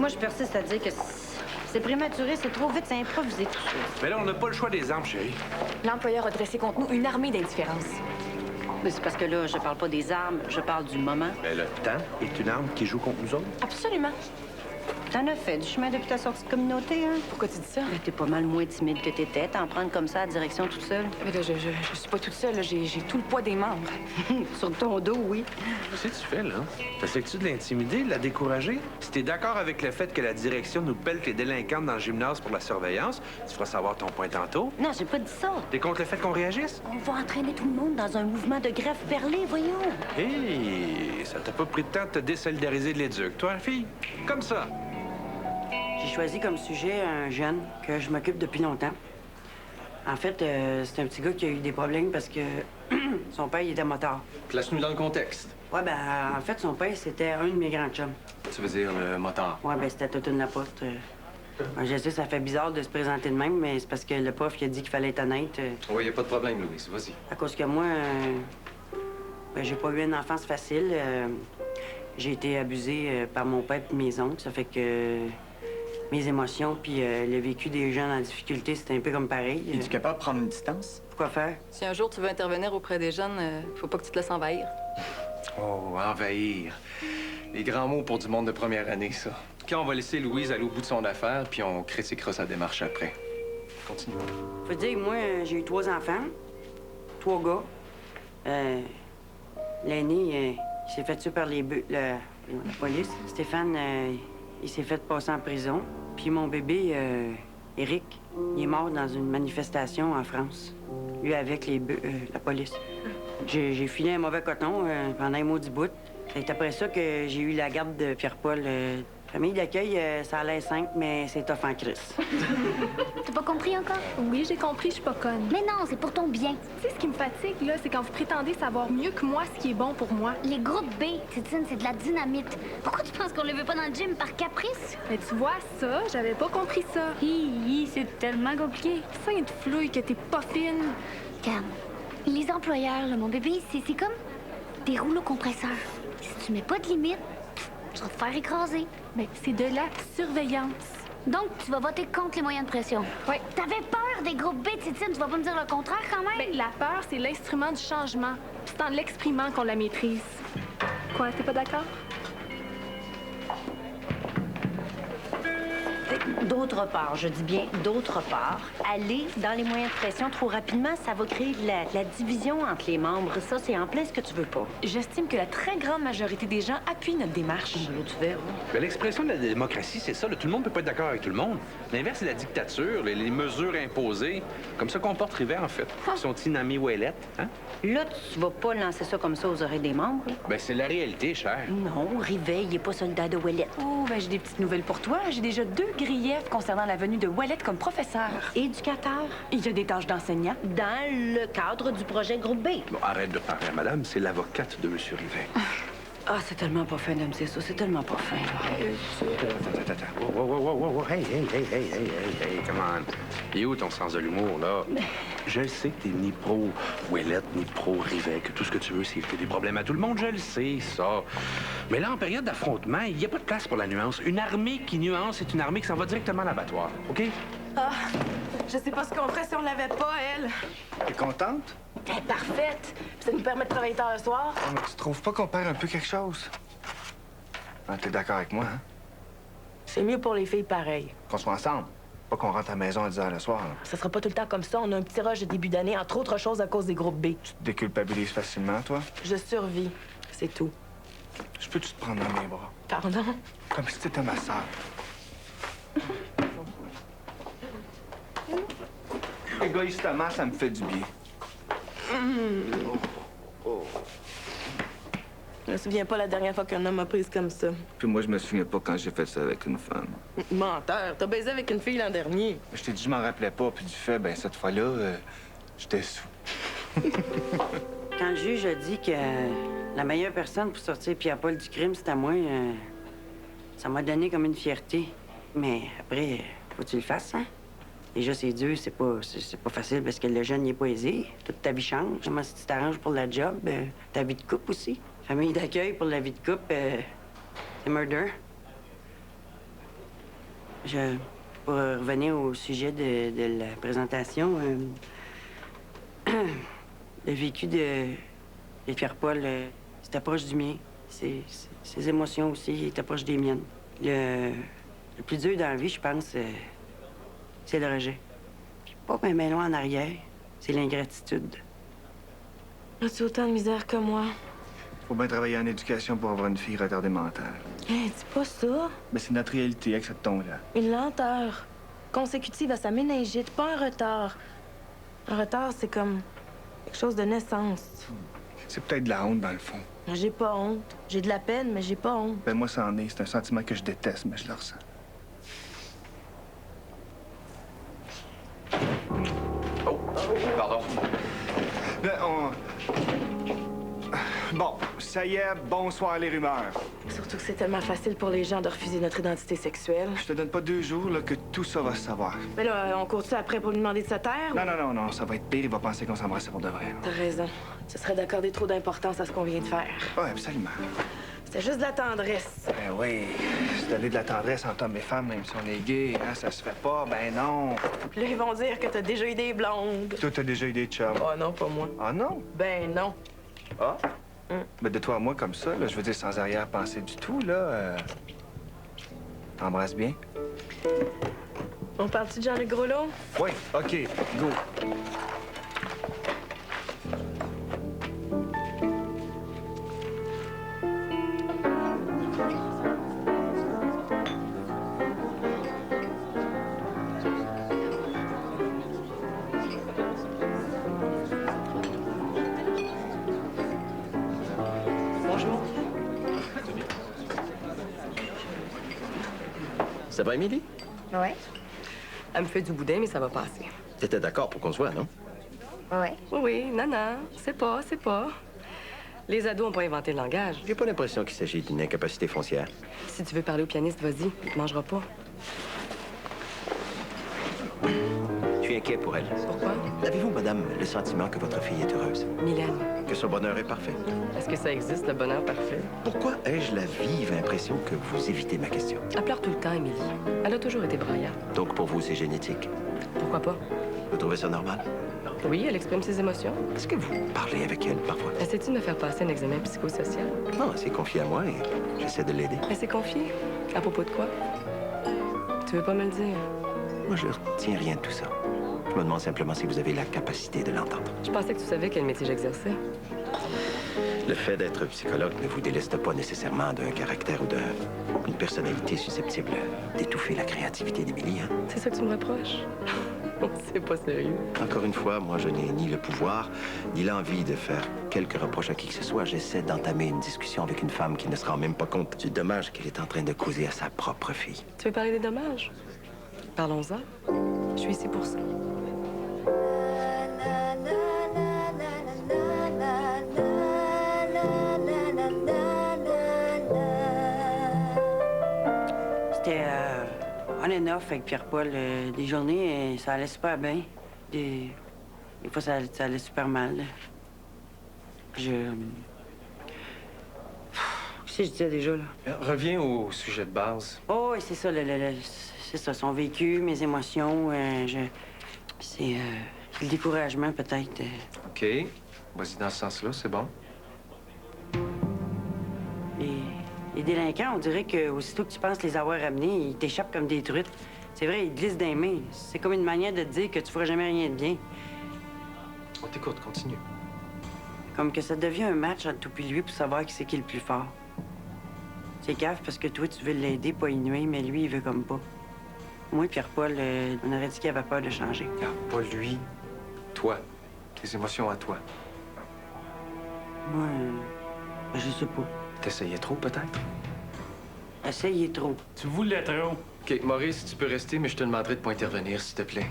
Moi, je persiste à dire que c'est prématuré, c'est trop vite, c'est improvisé tout ça. Mais là, on n'a pas le choix des armes, chérie. L'employeur a dressé contre nous une armée d'indifférence. Mais c'est parce que là, je parle pas des armes, je parle du moment. Mais le temps est une arme qui joue contre nous autres. Absolument. T'en as fait du chemin depuis ta sortie de communauté, hein? Pourquoi tu dis ça? T'es pas mal moins timide que t'étais, t'en prendre comme ça à la direction toute seule. Mais là, je suis pas toute seule, là. J'ai tout le poids des membres. Sur ton dos, oui. Qu'est-ce que tu fais, là? T'essaies-tu de l'intimider, de la décourager? Si t'es d'accord avec le fait que la direction nous pèle les délinquantes dans le gymnase pour la surveillance, tu feras savoir ton point tantôt. Non, j'ai pas dit ça. T'es contre le fait qu'on réagisse? On va entraîner tout le monde dans un mouvement de grève perlé, voyons. Hé, ça t'a pas pris de temps de te désolidariser de l'éduc, toi, fille? Comme ça. J'ai choisi comme sujet un jeune que je m'occupe depuis longtemps. En fait, c'est un petit gars qui a eu des problèmes parce que son père, il était motard. Place-nous dans le contexte. Ouais, ben, en fait, son père, c'était un de mes grands chums. Tu veux dire le motard? Ouais, ben, c'était toute une lapote. Ben, je sais, ça fait bizarre de se présenter de même, mais c'est parce que le prof, il a dit qu'il fallait être honnête. Oui, y a pas de problème, Louise. Vas-y. À cause que moi, ben, j'ai pas eu une enfance facile. J'ai été abusé par mon père et mes oncles. Ça fait que mes émotions puis le vécu des gens en difficulté, c'était un peu comme pareil. Es-tu capable de prendre une distance? Pourquoi faire? Si un jour tu veux intervenir auprès des jeunes, faut pas que tu te laisses envahir. Oh, envahir. Les grands mots pour du monde de première année, ça. Quand on va laisser Louise aller au bout de son affaire, puis on critiquera sa démarche après. Continue. Faut dire, moi, j'ai eu 3 enfants, 3 gars. L'aîné, il s'est fait tuer par la police. Stéphane, il s'est fait passer en prison. Puis mon bébé, Éric, il est mort dans une manifestation en France. Lui, avec la police. J'ai filé un mauvais coton pendant un maudit bout. C'est après ça que j'ai eu la garde de Pierre-Paul. Famille d'accueil, ça a l'air simple, mais c'est tough en crise. T'as pas compris encore? Oui, j'ai compris, je suis pas conne. Mais non, c'est pour ton bien. Tu sais, ce qui me fatigue, là, c'est quand vous prétendez savoir mieux que moi ce qui est bon pour moi. Les groupes B, Titine, c'est de la dynamite. Pourquoi tu penses qu'on le veut pas dans le gym par caprice? Mais tu vois, ça, j'avais pas compris ça. C'est tellement compliqué. Sainte flouille que t'es pas fine. Calme. Les employeurs, là, mon bébé, c'est comme des rouleaux compresseurs. Si tu mets pas de limite, tu vas te faire écraser. Mais c'est de la surveillance. Donc, tu vas voter contre les moyens de pression. Oui. T'avais peur des groupes B, Titine, tu vas pas me dire le contraire quand même? Mais la peur, c'est l'instrument du changement. Puis c'est en l'exprimant qu'on la maîtrise. Quoi, t'es pas d'accord? D'autre part, je dis bien d'autre part, aller dans les moyens de pression trop rapidement, ça va créer de la division entre les membres. Ça, c'est en plein ce que tu veux pas. J'estime que la très grande majorité des gens appuient notre démarche. Là, tu verras. Mais l'expression de la démocratie, c'est ça. Là. Tout le monde peut pas être d'accord avec tout le monde. L'inverse, c'est la dictature, les mesures imposées. Comme ça qu'on porte Rivet, en fait. Son petit ami Ouellette, hein? Là, tu vas pas lancer ça comme ça aux oreilles des membres. Là. Ben, c'est la réalité, cher. Non, Rivet, il est pas soldat de Ouellette. Oh, ben j'ai des petites nouvelles pour toi. J'ai déjà 2 griefs concernant la venue de Ouellette comme professeur. Éducateur. Il y a des tâches d'enseignant. Dans le cadre du projet Groupe B. Bon, arrête de parler à madame, c'est l'avocate de M. Rivet. Ah, c'est tellement pas fin de me dire ça, c'est tellement pas fin. Attends. Wow. Hey, come on. Il est où ton sens de l'humour, là? Je sais que t'es ni pro Ouellette, ni pro Rivet, que tout ce que tu veux, c'est éviter des problèmes à tout le monde. Je le sais, ça. Mais là, en période d'affrontement, il n'y a pas de place pour la nuance. Une armée qui nuance, c'est une armée qui s'en va directement à l'abattoir, OK? Ah, je sais pas ce qu'on ferait si on l'avait pas, elle. T'es contente? Elle est parfaite. Ça nous permet de travailler tard le soir. Oh, mais tu trouves pas qu'on perd un peu quelque chose? Ah, t'es d'accord avec moi, hein? C'est mieux pour les filles pareil. Qu'on soit ensemble. Pas qu'on rentre à la maison à 10 h le soir, là. Ça sera pas tout le temps comme ça. On a un petit rush de début d'année, entre autres choses à cause des groupes B. Tu te déculpabilises facilement, toi? Je survis. C'est tout. Je peux-tu te prendre dans mes bras? Pardon? Comme si t'étais ma sœur. Égoïstement, ça me fait du bien. Je me souviens pas la dernière fois qu'un homme m'a prise comme ça. Puis moi, je me souviens pas quand j'ai fait ça avec une femme. Menteur. T'as baisé avec une fille l'an dernier. Je t'ai dit, je m'en rappelais pas, puis du fait, ben cette fois-là, j'étais sous. Quand le juge a dit que la meilleure personne pour sortir Pierre-Paul du crime, c'était moi, ça m'a donné comme une fierté. Mais après, faut que tu le fasses, hein? Déjà, c'est dur, c'est pas facile parce que le jeune, il est pas aisé. Toute ta vie change. Comment si tu t'arranges pour la job, ta vie de couple aussi. Famille d'accueil pour la vie de couple, c'est murder. Pour revenir au sujet de la présentation, le vécu de Pierre-Paul, c'était proche du mien. Ses émotions aussi étaient proches des miennes. Le plus dur dans la vie, je pense, c'est le rejet. Puis pas bien loin en arrière, c'est l'ingratitude. As-tu autant de misère que moi? Faut bien travailler en éducation pour avoir une fille retardée mentale. Hé, dis pas ça. Mais c'est notre réalité avec ce ton-là. Une lenteur consécutive à sa méningite, pas un retard. Un retard, c'est comme quelque chose de naissance. C'est peut-être de la honte, dans le fond. J'ai pas honte. J'ai de la peine, mais j'ai pas honte. Ben moi, ça en est. C'est un sentiment que je déteste, mais je le ressens. Oh, pardon. Là, Bon, ça y est, bonsoir les rumeurs. Surtout que c'est tellement facile pour les gens de refuser notre identité sexuelle. Je te donne pas 2 jours là, que tout ça va se savoir. Mais là, on court-tu après pour lui demander de se taire? Non, ça va être pire. Il va penser qu'on s'embrasse pour de vrai. T'as raison. Ce serait d'accorder trop d'importance à ce qu'on vient de faire. Oui, absolument. C'était juste de la tendresse. Ben oui, se donner de la tendresse entre hommes et femmes, même si on est gay, hein, ça se fait pas. Ben non. Puis là, ils vont dire que t'as déjà eu des blondes. Toi, t'as déjà eu des chums. Oh non, pas moi. Ah non? Ben non. Ah? Ben de toi à moi comme ça, là, je veux dire sans arrière-pensée du tout, là. T'embrasses bien? On parle-tu de Jean-Luc Groslot? Oui, OK, go. Ça va, Émilie? Ouais. Elle me fait du boudin, mais ça va passer. T'étais d'accord pour qu'on se voit, non? Ouais. Oui, non, c'est pas. Les ados ont pas inventé le langage. J'ai pas l'impression qu'il s'agit d'une incapacité foncière. Si tu veux parler au pianiste, vas-y. Il te mangera pas. Je suis inquiet pour elle. Pourquoi? Avez-vous, madame, le sentiment que votre fille est heureuse? Mylène, Que son bonheur est parfait? est-ce que ça existe, le bonheur parfait? Pourquoi ai-je la vive impression que vous évitez ma question? Elle pleure tout le temps, Émilie. Elle a toujours été braillarde. Donc, pour vous, c'est génétique? Pourquoi pas? Vous trouvez ça normal? Oui, elle exprime ses émotions. Est-ce que vous parlez avec elle parfois? Essaie-tu de me faire passer un examen psychosocial? Non, elle s'est confiée à moi et j'essaie de l'aider. Elle s'est confiée? À propos de quoi? Tu veux pas me le dire? Moi, je retiens rien de tout ça. Je me demande simplement si vous avez la capacité de l'entendre. Je pensais que tu savais quel métier j'exerçais. Le fait d'être psychologue ne vous déleste pas nécessairement d'un caractère ou d'une personnalité susceptible d'étouffer la créativité d'Émilie, hein? C'est ça que tu me reproches? C'est pas sérieux. Encore une fois, moi, je n'ai ni le pouvoir, ni l'envie de faire quelque reproche à qui que ce soit. J'essaie d'entamer une discussion avec une femme qui ne se rend même pas compte du dommage qu'elle est en train de causer à sa propre fille. Tu veux parler des dommages? Parlons-en. Je suis ici pour ça. C'était on and off avec Pierre-Paul. Des journées, ça allait super bien. Des fois, ça allait super mal. Qu'est-ce que je disais déjà, là? Reviens au sujet de base. Oh, oui, c'est ça, c'est ça, son vécu, mes émotions. C'est le découragement, peut-être. OK. Vas-y dans ce sens-là, c'est bon. Les délinquants, on dirait qu'aussitôt que tu penses les avoir amenés, ils t'échappent comme des truites. C'est vrai, ils te glissent dans les mains. C'est comme une manière de te dire que tu feras jamais rien de bien. On t'écoute, continue. Comme que ça devient un match entre toi et lui pour savoir qui c'est qui est le plus fort. C'est grave parce que toi, tu veux l'aider, pas y nuire, mais lui, il veut comme pas. Moi et Pierre-Paul, on aurait dit qu'il avait peur de changer. Regarde, pas lui, toi. Tes émotions à toi. Moi, je sais pas. T'essayais trop, peut-être? Essayez trop. Tu voulais trop. OK, Maurice, tu peux rester, mais je te demanderai de pas intervenir, s'il te plaît.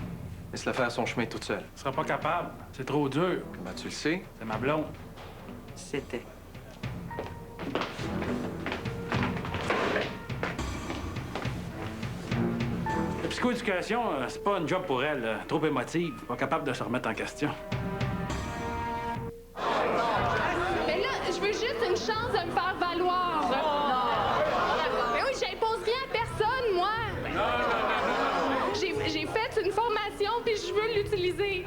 Laisse-la faire son chemin toute seule. Tu seras pas capable. C'est trop dur. Comment tu le sais? C'est ma blonde. C'était. La psychoéducation, c'est pas une job pour elle. Trop émotive, pas capable de se remettre en question. Mais là, je veux juste une chance de me faire valoir. Mais oui, j'impose rien à personne, moi. je veux l'utiliser.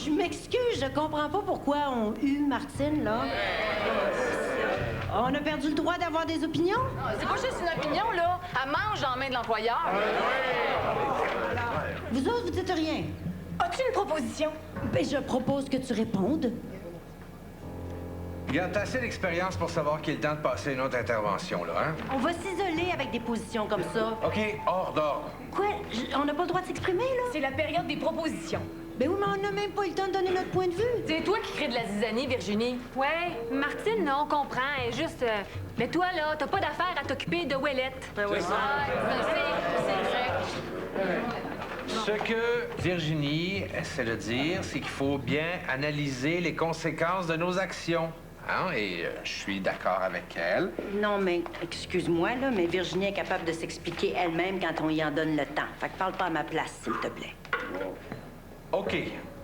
Je m'excuse, je comprends pas pourquoi on hue Martine, là. On a perdu le droit d'avoir des opinions? C'est pas juste une opinion, là. Elle mange en main de l'employeur. Vous autres, vous dites rien. As-tu une proposition? Ben, je propose que tu répondes. Regarde, t'as assez d'expérience pour savoir qu'il est temps de passer une autre intervention, là, hein? On va s'isoler avec des positions comme ça. OK, hors d'ordre. Quoi? On n'a pas le droit de s'exprimer, là? C'est la période des propositions. Ben oui, mais on n'a même pas eu le temps de donner notre point de vue. C'est toi qui crée de la zizanie, Virginie. Ouais, Martine, là, on comprend. Elle est juste. Mais toi, là, t'as pas d'affaire à t'occuper de Ouellette. Ben oui, Ce que Virginie essaie de dire, c'est qu'il faut bien analyser les conséquences de nos actions. Hein? Et je suis d'accord avec elle. Non, mais excuse-moi, là, mais Virginie est capable de s'expliquer elle-même quand on y en donne le temps. Fait que parle pas à ma place, s'il te plaît. OK.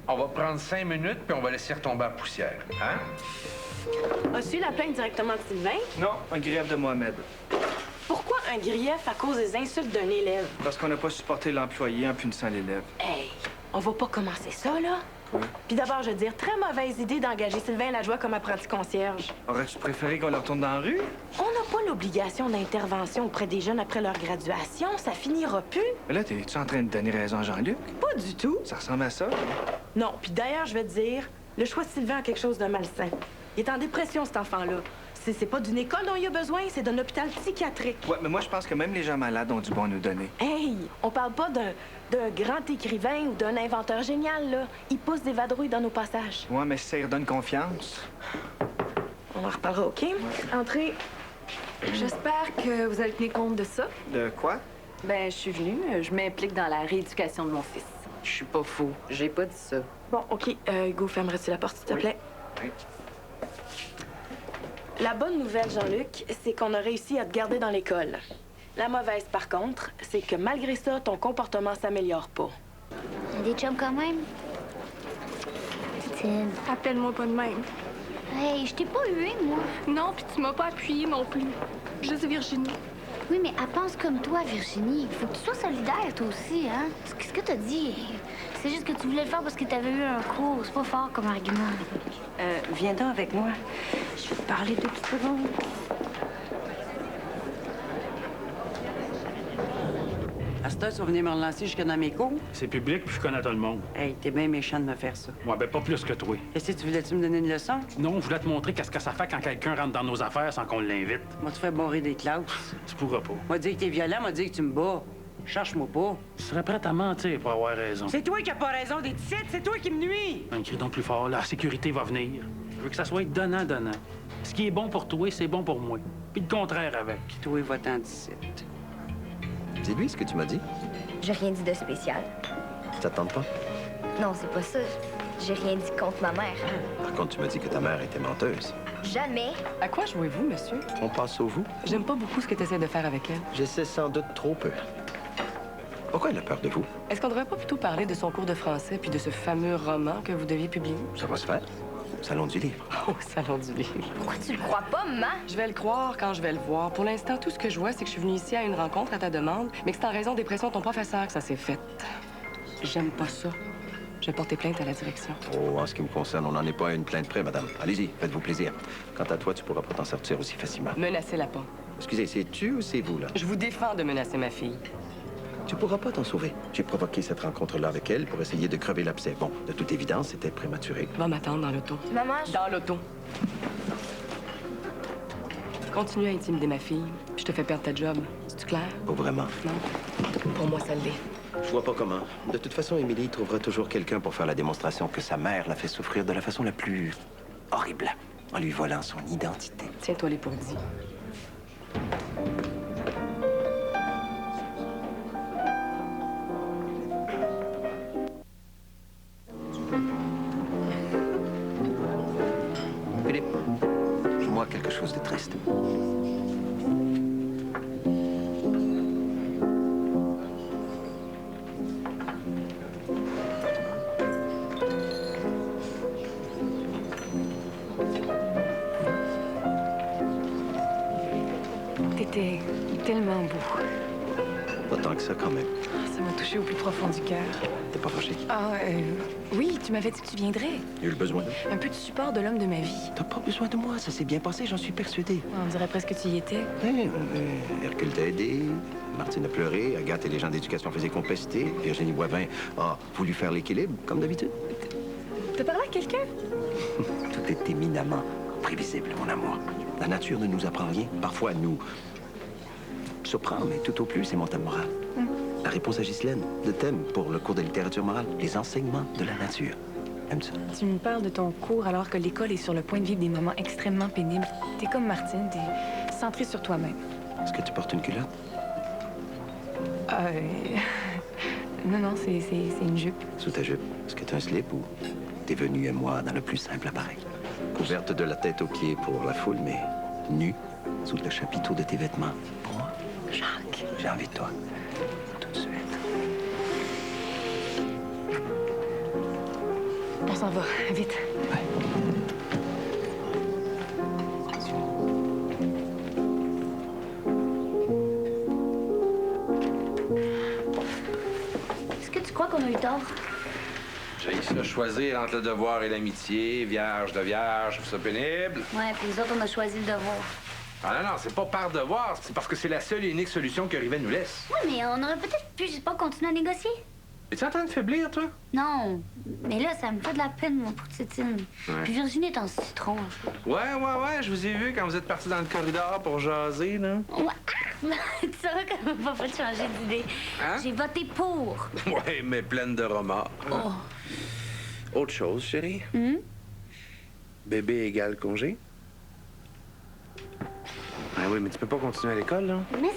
On va prendre 5 minutes, puis on va laisser retomber la poussière. Hein? As-tu eu la plainte directement de Sylvain? Non, un grief de Mohamed. Pourquoi un grief à cause des insultes d'un élève? Parce qu'on n'a pas supporté l'employé en punissant l'élève. Hey, on va pas commencer ça, là? Puis d'abord, je veux dire, très mauvaise idée d'engager Sylvain Lajoie comme apprenti concierge. Aurais-tu préféré qu'on le retourne dans la rue? On n'a pas l'obligation d'intervention auprès des jeunes après leur graduation. Ça finira plus. Mais là, t'es-tu en train de donner raison à Jean-Luc? Pas du tout. Ça ressemble à ça? Non, puis d'ailleurs, je vais te dire, le choix de Sylvain a quelque chose de malsain. Il est en dépression, cet enfant-là. C'est pas d'une école dont il a besoin, c'est d'un hôpital psychiatrique. Ouais, mais moi, je pense que même les gens malades ont du bon à nous donner. Hey, on parle pas d'un grand écrivain ou d'un inventeur génial, là. Il pousse des vadrouilles dans nos passages. Ouais, mais si ça lui redonne confiance. On en reparlera, OK? Entrez. J'espère que vous allez tenir compte de ça. De quoi? Ben, je suis venue. Je m'implique dans la rééducation de mon fils. Je suis pas fou. J'ai pas dit ça. Bon, OK. Hugo, fermerais-tu la porte, s'il te plaît? Oui. La bonne nouvelle, Jean-Luc, c'est qu'on a réussi à te garder dans l'école. La mauvaise, par contre, c'est que malgré ça, ton comportement s'améliore pas. Des chums quand même? Tine. Appelle-moi pas de même. Hey, je t'ai pas hué, moi. Non, puis tu m'as pas appuyé non plus. Juste Virginie. Oui, mais elle pense comme toi, Virginie. Faut que tu sois solidaire, toi aussi, hein? Ce que t'as dit, c'est juste que tu voulais le faire parce que t'avais eu un cours. C'est pas fort comme argument. Viens donc avec moi. Je vais te parler 2 petites secondes. À ce temps, tu vas venir me relancer jusque dans mes cours? C'est public, puis je connais tout le monde. Hey, t'es bien méchant de me faire ça. Ouais, ben pas plus que toi. Qu'est-ce que tu voulais-tu me donner une leçon? Non, je voulais te montrer qu'est-ce que ça fait quand quelqu'un rentre dans nos affaires sans qu'on l'invite. Moi, tu fais barrer des classes. Tu pourras pas. Moi, dire que t'es violent, moi, dire que tu me bats. Cherche-moi pas. Tu serais prête à mentir pour avoir raison. C'est toi qui as pas raison d'être ici, c'est toi qui me nuis. Un cri donc plus fort, la sécurité va venir. Je veux que ça soit donnant-donnant. Ce qui est bon pour toi, c'est bon pour moi. Puis le contraire avec. Toi, va-t'en d'ici. Dis-lui ce que tu m'as dit. J'ai rien dit de spécial. Ça te tente pas? Non, c'est pas ça. J'ai rien dit contre ma mère. Par contre, tu m'as dit que ta mère était menteuse. Jamais. À quoi jouez-vous, monsieur? On passe au vous. J'aime pas beaucoup ce que tu essaies de faire avec elle. J'essaie sans doute trop peu. Pourquoi elle a peur de vous? Est-ce qu'on devrait pas plutôt parler de son cours de français puis de ce fameux roman que vous deviez publier? Ça va se faire. Salon du livre. Oh, salon du livre. Pourquoi tu le crois pas, maman? Je vais le croire quand je vais le voir. Pour l'instant, tout ce que je vois, c'est que je suis venue ici à une rencontre à ta demande, mais que c'est en raison des pressions de ton professeur que ça s'est fait. J'aime pas ça. Je vais porter plainte à la direction. Oh, en ce qui me concerne, on n'en est pas à une plainte près, madame. Allez-y, faites-vous plaisir. Quant à toi, tu pourras pas t'en sortir aussi facilement. Menacez-la pas. Excusez, c'est tu ou c'est vous, là? Je vous défends de menacer ma fille. Tu pourras pas t'en sauver. J'ai provoqué cette rencontre-là avec elle pour essayer de crever l'abcès. Bon, de toute évidence, c'était prématuré. Va m'attendre dans l'auto. Maman, Dans l'auto. Continue à intimider ma fille. Je te fais perdre ta job. C'est-tu clair? Pas vraiment. Non. Pour moi, ça l'est. Je vois pas comment. De toute façon, Émilie trouvera toujours quelqu'un pour faire la démonstration que sa mère l'a fait souffrir de la façon la plus horrible, en lui volant son identité. Tiens-toi les pourdits. Philippe, joue-moi quelque chose de triste. T'étais tellement beau. Pas tant que ça, quand même. Ça m'a touché au plus profond du cœur. T'es pas fâché? Ah, oui, tu m'avais dit que tu viendrais. J'ai eu le besoin de... Un peu de support de l'homme de ma vie. T'as pas besoin de moi, ça s'est bien passé, j'en suis persuadé. On dirait presque que tu y étais. Hercule t'a aidé, Martine a pleuré, Agathe et les gens d'éducation faisaient compester, Virginie Boivin a voulu faire l'équilibre, comme d'habitude. T'as parlé à quelqu'un? Tout est éminemment prévisible, mon amour. La nature ne nous apprend rien. Parfois, elle nous surprend, mais tout au plus, c'est mon thème moral. La réponse à Ghislaine, de thème pour le cours de littérature morale, les enseignements de la nature. Aimes-tu ça? Tu me parles de ton cours alors que l'école est sur le point de vivre des moments extrêmement pénibles. T'es comme Martine, t'es centrée sur toi-même. Est-ce que tu portes une culotte? Non, c'est une jupe. Sous ta jupe, est-ce que tu as un slip ou t'es venue à moi dans le plus simple appareil? Couverte de la tête aux pieds pour la foule, mais nue sous le chapiteau de tes vêtements. Pour moi, Jacques, j'ai envie de toi. Tout de suite. On s'en va, vite. Est-ce que tu crois qu'on a eu tort? J'ai ça choisir entre le devoir et l'amitié, vierge de vierge, je trouve ça pénible. Ouais, puis nous autres, on a choisi le devoir. Ah non, c'est pas par devoir, c'est parce que c'est la seule et unique solution que Rivet nous laisse. Ouais, mais on aurait peut-être pu, je sais pas, continuer à négocier. Es-tu en train de faiblir, toi? Non, mais là, ça me fait de la peine, mon poutine. Ouais. Puis Virginie est en citron. Ouais, je vous ai vu quand vous êtes partis dans le corridor pour jaser, là. Ouais. Tu sauras qu'on va pas changer d'idée. Hein? J'ai voté pour. Ouais, mais pleine de remords. Oh. Autre chose, chérie. Bébé égale congé? Ah oui, mais tu peux pas continuer à l'école, là. Mais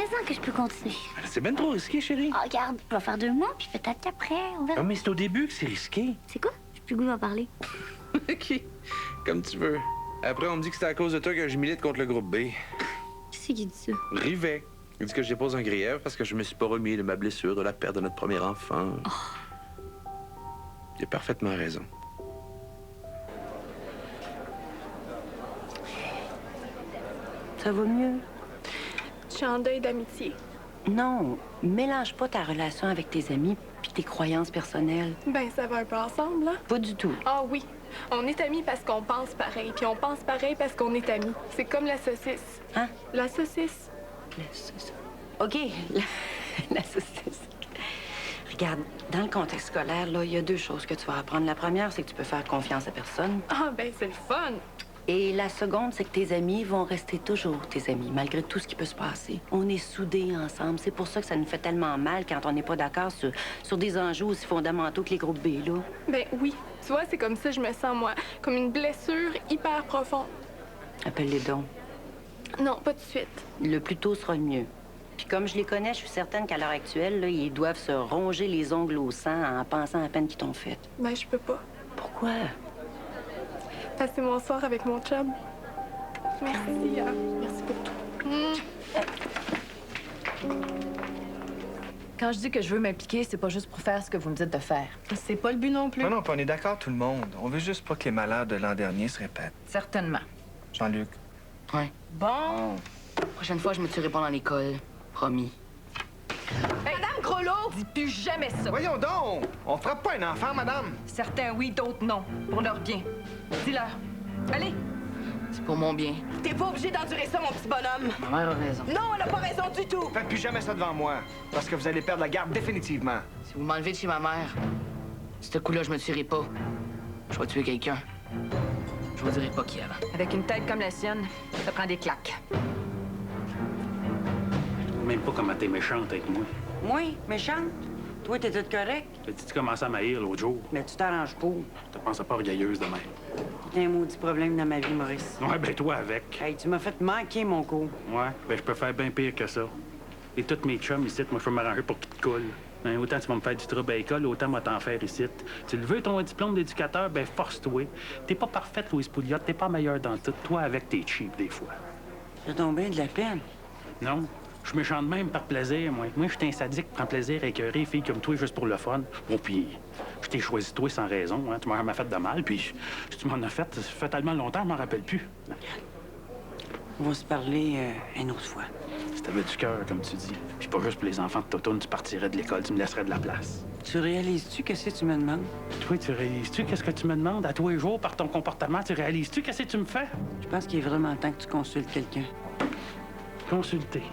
ça que je peux continuer. C'est ben trop risqué, chérie. Oh, regarde, je vais faire 2 mois, puis peut-être qu'après, on verra. Ah, mais c'est au début que c'est risqué. C'est quoi? J'ai plus le goût d'en parler. OK. Comme tu veux. Après, on me dit que c'est à cause de toi que je milite contre le groupe B. Qui c'est qui dit ça? Rivet. Il dit que je dépose un grief parce que je me suis pas remis de ma blessure de la perte de notre premier enfant. Il a parfaitement raison. Ça va mieux? Je suis en deuil d'amitié. Non, mélange pas ta relation avec tes amis puis tes croyances personnelles. Ben, ça va un peu ensemble, là. Pas du tout. Ah oui, on est amis parce qu'on pense pareil, puis on pense pareil parce qu'on est amis. C'est comme la saucisse. Hein? La saucisse. La saucisse. OK, la saucisse. Regarde, dans le contexte scolaire, là, il y a 2 choses que tu vas apprendre. La première, c'est que tu peux faire confiance à personne. Ah, ben, c'est le fun. Et la seconde, c'est que tes amis vont rester toujours tes amis, malgré tout ce qui peut se passer. On est soudés ensemble. C'est pour ça que ça nous fait tellement mal quand on n'est pas d'accord sur des enjeux aussi fondamentaux que les groupes B, là. Ben oui. Tu vois, c'est comme ça que je me sens, moi. Comme une blessure hyper profonde. Appelle-les donc. Non, pas tout de suite. Le plus tôt sera le mieux. Puis comme je les connais, je suis certaine qu'à l'heure actuelle, là, ils doivent se ronger les ongles au sang en pensant à peine qu'ils t'ont fait. Ben, je peux pas. Pourquoi? Passer mon soir avec mon chum. Merci, merci pour tout. Quand je dis que je veux m'impliquer, c'est pas juste pour faire ce que vous me dites de faire. C'est pas le but non plus. Non, puis on est d'accord tout le monde. On veut juste pas que les malheurs de l'an dernier se répètent. Certainement. Jean-Luc. Ouais. Bon. Prochaine fois, je me tuerai pas dans l'école. Promis. Hey, Madame Grelot! Dis plus jamais ça. Voyons donc! On frappe pas un enfant, madame! Certains oui, d'autres non. Pour leur bien. Dis-leur. Allez! C'est pour mon bien. T'es pas obligé d'endurer ça, mon petit bonhomme. Ma mère a raison. Non, elle a pas raison du tout. Faites plus jamais ça devant moi, parce que vous allez perdre la garde définitivement. Si vous m'enlevez de chez ma mère, ce coup-là, je me tuerai pas. Je vais tuer quelqu'un. Je vous dirai pas qui avant. Avec une tête comme la sienne, ça prend des claques. Même pas comment t'es méchante avec moi. Moi, méchante? Toi, t'es toute correct? Tu commençais à m'haïr l'autre jour. Mais tu t'arranges pas. Tu pensais pas orgueilleuse de même. T'as un maudit problème dans ma vie, Maurice. Ouais, ben toi avec. Hey, tu m'as fait manquer mon cours. Ouais, ben je peux faire bien pire que ça. Et tous mes chums ici, moi, je peux m'arranger pour qu'ils te coulent. Ben, autant tu vas me faire du trouble à l'école, autant moi t'en faire ici. Tu le veux, ton diplôme d'éducateur, ben force-toi. T'es pas parfaite, Louise Pouliot, t'es pas meilleure dans tout. Toi, avec, t'es cheap, des fois. J'ai tombé de la peine. Non, je suis méchant de même par plaisir, moi. Moi, je suis un sadique qui prend plaisir à écœurer les filles comme toi juste pour le fun. Bon, puis je t'ai choisi toi sans raison, hein. Tu m'as fait de mal, puis si tu m'en as fait, ça fait tellement longtemps, je m'en rappelle plus. On va se parler une autre fois. Si t'avais du cœur, comme tu dis, puis pas juste pour les enfants de Totoune, tu partirais de l'école, tu me laisserais de la place. Tu réalises-tu qu'est-ce que tu me demandes? Toi, tu réalises-tu qu'est-ce que tu me demandes à tous les jours par ton comportement? Tu réalises-tu qu'est-ce que tu me fais? Je pense qu'il est vraiment temps que tu consultes quelqu'un. Consulter.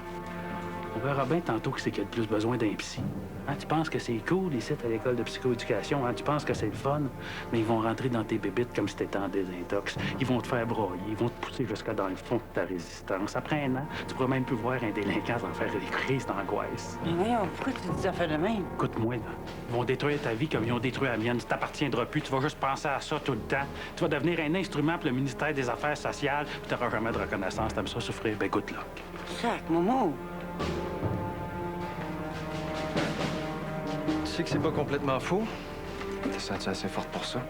On verra bien tantôt qui c'est qui a le plus besoin d'un psy. Hein, tu penses que c'est cool ici à l'école de psychoéducation, hein? Tu penses que c'est le fun, mais ils vont rentrer dans tes bébites comme si t'étais en désintox. Ils vont te faire broyer, ils vont te pousser jusqu'à dans le fond de ta résistance. Après un an, tu pourras même plus voir un délinquant sans faire des crises d'angoisse. Mais voyons, pourquoi tu dis ça fait de même? Écoute-moi, là. Ils vont détruire ta vie comme ils ont détruit la mienne. Tu t'appartiendras plus. Tu vas juste penser à ça tout le temps. Tu vas devenir un instrument pour le ministère des Affaires sociales, puis t'auras jamais de reconnaissance. T'aimes ça souffrir? Ben, good luck. Sac, Momo! Tu sais que c'est pas complètement faux? T'es senti assez forte pour ça?